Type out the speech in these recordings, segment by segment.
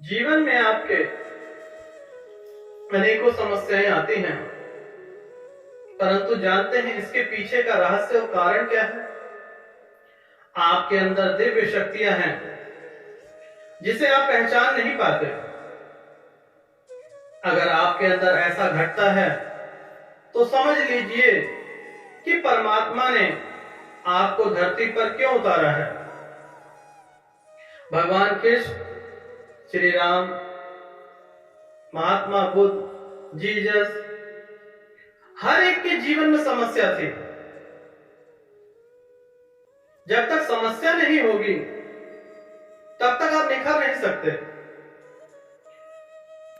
जीवन में आपके अनेकों समस्याएं आती हैं, परंतु जानते हैं इसके पीछे का रहस्य और कारण क्या है? आपके अंदर दिव्य शक्तियां हैं जिसे आप पहचान नहीं पाते। अगर आपके अंदर ऐसा घटता है तो समझ लीजिए कि परमात्मा ने आपको धरती पर क्यों उतारा है। भगवान कृष्ण, श्री राम, महात्मा बुद्ध, जीसस, हर एक के जीवन में समस्या थी। जब तक समस्या नहीं होगी तब तक आप निखर नहीं सकते।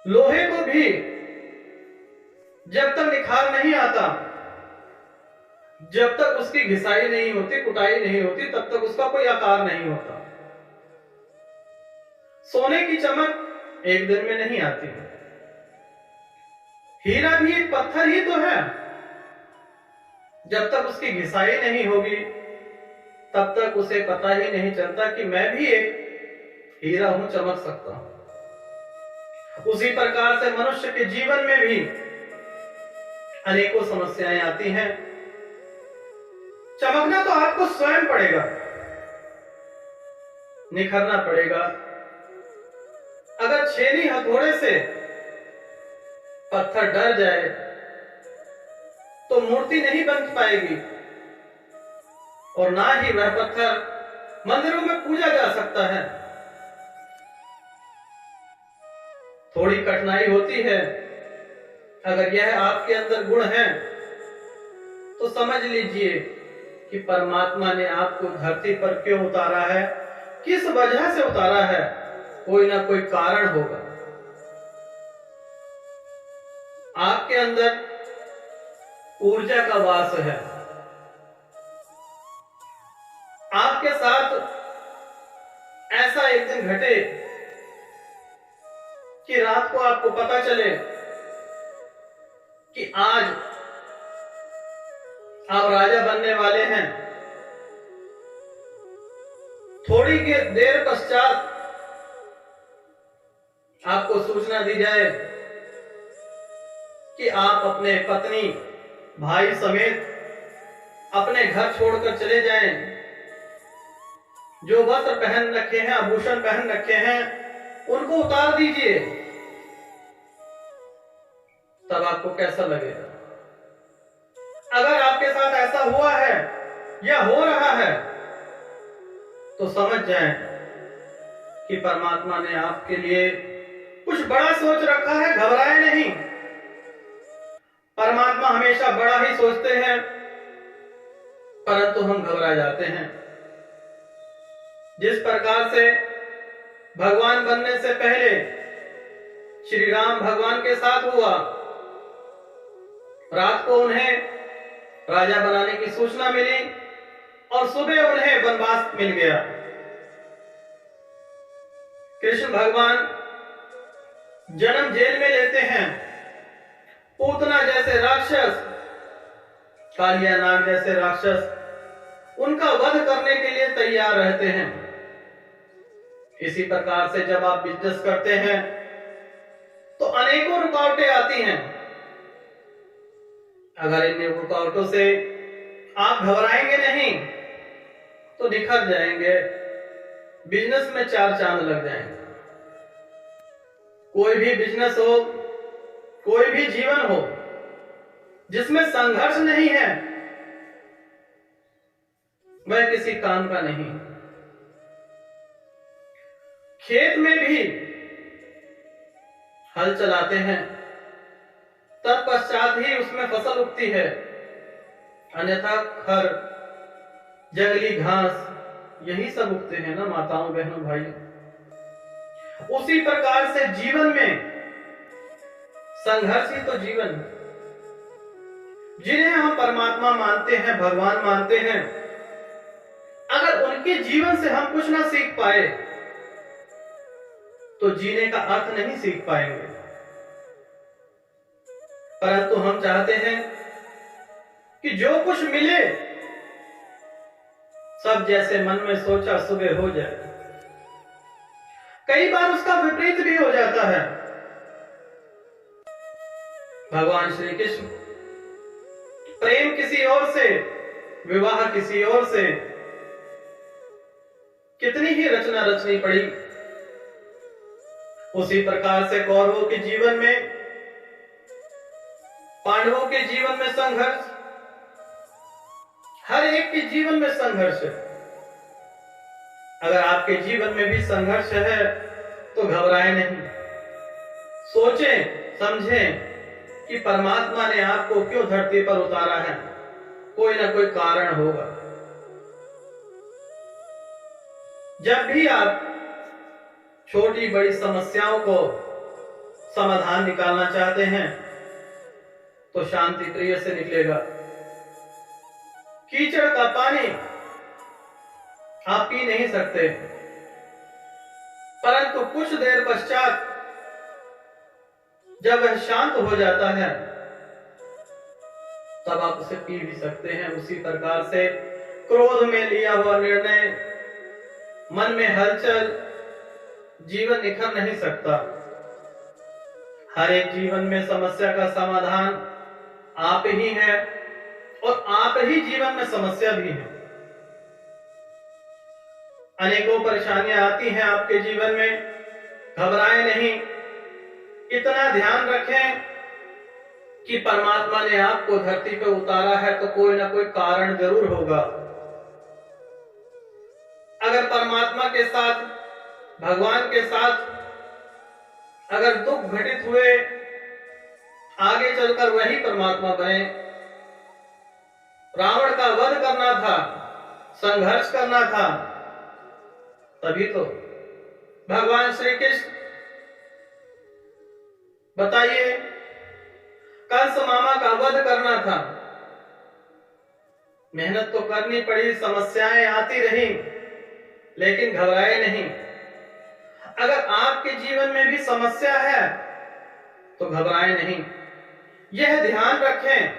लोहे को भी जब तक निखार नहीं आता, जब तक उसकी घिसाई नहीं होती, कुटाई नहीं होती, तब तक उसका कोई आकार नहीं होता। सोने की चमक एक दिन में नहीं आती। हीरा भी एक पत्थर ही तो है। जब तक उसकी घिसाई नहीं होगी तब तक उसे पता ही नहीं चलता कि मैं भी एक हीरा हूं, चमक सकता हूं। उसी प्रकार से मनुष्य के जीवन में भी अनेकों समस्याएं आती हैं। चमकना तो आपको स्वयं पड़ेगा, निखरना पड़ेगा। अगर छेनी हथौड़े से पत्थर डर जाए तो मूर्ति नहीं बन पाएगी और ना ही वह पत्थर मंदिरों में पूजा जा सकता है। थोड़ी कठिनाई होती है। अगर यह आपके अंदर गुण है तो समझ लीजिए कि परमात्मा ने आपको धरती पर क्यों उतारा है, किस वजह से उतारा है। कोई ना कोई कारण होगा। आपके अंदर ऊर्जा का वास है। आपके साथ ऐसा एक दिन घटे कि रात को आपको पता चले कि आज आप राजा बनने वाले हैं। थोड़ी देर पश्चात आपको सूचना दी जाए कि आप अपने पत्नी, भाई समेत अपने घर छोड़कर चले जाएं। जो वस्त्र पहन रखे हैं, आभूषण पहन रखे हैं, उनको उतार दीजिए। तब आपको कैसा लगेगा? अगर आपके साथ ऐसा हुआ है या हो रहा है तो समझ जाएं कि परमात्मा ने आपके लिए कुछ बड़ा सोच रखा है। घबराए नहीं। परमात्मा हमेशा बड़ा ही सोचते हैं, परंतु हम घबरा जाते हैं। जिस प्रकार से भगवान बनने से पहले श्री राम भगवान के साथ हुआ, रात को उन्हें राजा बनाने की सूचना मिली और सुबह उन्हें वनवास मिल गया। कृष्ण भगवान जन्म जेल में लेते हैं। पूतना जैसे राक्षस, कालिया नाग जैसे राक्षस उनका वध करने के लिए तैयार रहते हैं। इसी प्रकार से जब आप बिजनेस करते हैं तो अनेकों रुकावटें आती हैं। अगर इन रुकावटों से आप घबराएंगे नहीं तो निखर जाएंगे। बिजनेस में 4 चांद लग जाएंगे। कोई भी बिजनेस हो, कोई भी जीवन हो जिसमें संघर्ष नहीं है, वह किसी काम का नहीं। खेत में भी हल चलाते हैं, तत्पश्चात ही उसमें फसल उगती है, अन्यथा खर, जंगली घास यही सब उगते हैं ना माताओं, बहनों, भाइयों। उसी प्रकार से जीवन में संघर्ष ही तो जीवन। जिन्हें हम परमात्मा मानते हैं, भगवान मानते हैं, अगर उनके जीवन से हम कुछ ना सीख पाए तो जीने का अर्थ नहीं सीख पाएंगे। परंतु हम चाहते हैं कि जो कुछ मिले सब जैसे मन में सोचा सुबह हो जाए। कई बार उसका विपरीत भी जाता है। भगवान श्री कृष्ण प्रेम किसी और से, विवाह किसी और से, कितनी ही रचना रचनी पड़ी। उसी प्रकार से कौरवों के जीवन में, पांडवों के जीवन में संघर्ष, हर एक के जीवन में संघर्ष है। अगर आपके जीवन में भी संघर्ष है तो घबराएं नहीं, सोचें समझें कि परमात्मा ने आपको क्यों धरती पर उतारा है, कोई ना कोई कारण होगा। जब भी आप छोटी बड़ी समस्याओं को समाधान निकालना चाहते हैं तो शांति प्रिय से निकलेगा। कीचड़ का पानी आप पी नहीं सकते, परंतु कुछ देर पश्चात जब वह शांत हो जाता है तब आप उसे पी भी सकते हैं। उसी प्रकार से क्रोध में लिया हुआ निर्णय, मन में हलचल, जीवन निखर नहीं सकता। हर एक जीवन में समस्या का समाधान आप ही है और आप ही जीवन में समस्या भी है। अनेकों परेशानियां आती हैं आपके जीवन में, घबराएं नहीं। इतना ध्यान रखें कि परमात्मा ने आपको धरती पर उतारा है तो कोई ना कोई कारण जरूर होगा। अगर परमात्मा के साथ, भगवान के साथ अगर दुख घटित हुए, आगे चलकर वही परमात्मा बने। रावण का वध करना था, संघर्ष करना था, तभी तो भगवान श्री कृष्ण, बताइए, कंस मामा का वध करना था, मेहनत तो करनी पड़ी, समस्याएं आती रही, लेकिन घबराए नहीं। अगर आपके जीवन में भी समस्या है तो घबराए नहीं। यह ध्यान रखें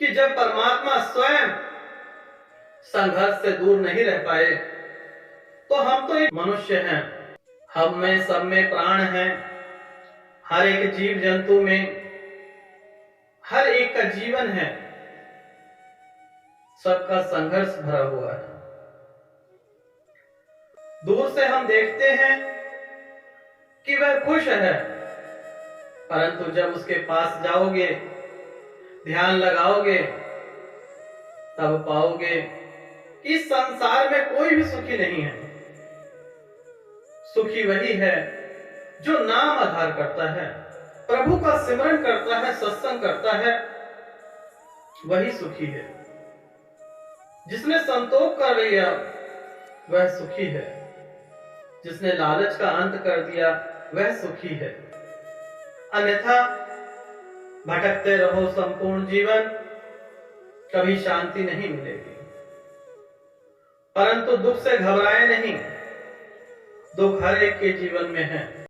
कि जब परमात्मा स्वयं संघर्ष से दूर नहीं रह पाए तो हम तो एक मनुष्य हैं, हम में सब में प्राण हैं। हर एक जीव जंतु में हर एक का जीवन है, सबका संघर्ष भरा हुआ है। दूर से हम देखते हैं कि वह खुश है, परंतु जब उसके पास जाओगे, ध्यान लगाओगे, तब पाओगे कि इस संसार में कोई भी सुखी नहीं है। सुखी वही है जो नाम आधार करता है, प्रभु का सिमरन करता है, सत्संग करता है, वही सुखी है। जिसने संतोष कर लिया वह सुखी है, जिसने लालच का अंत कर दिया वह सुखी है। अन्यथा भटकते रहो संपूर्ण जीवन, कभी शांति नहीं मिलेगी। परंतु दुख से घबराए नहीं, दुख हर एक के जीवन में है।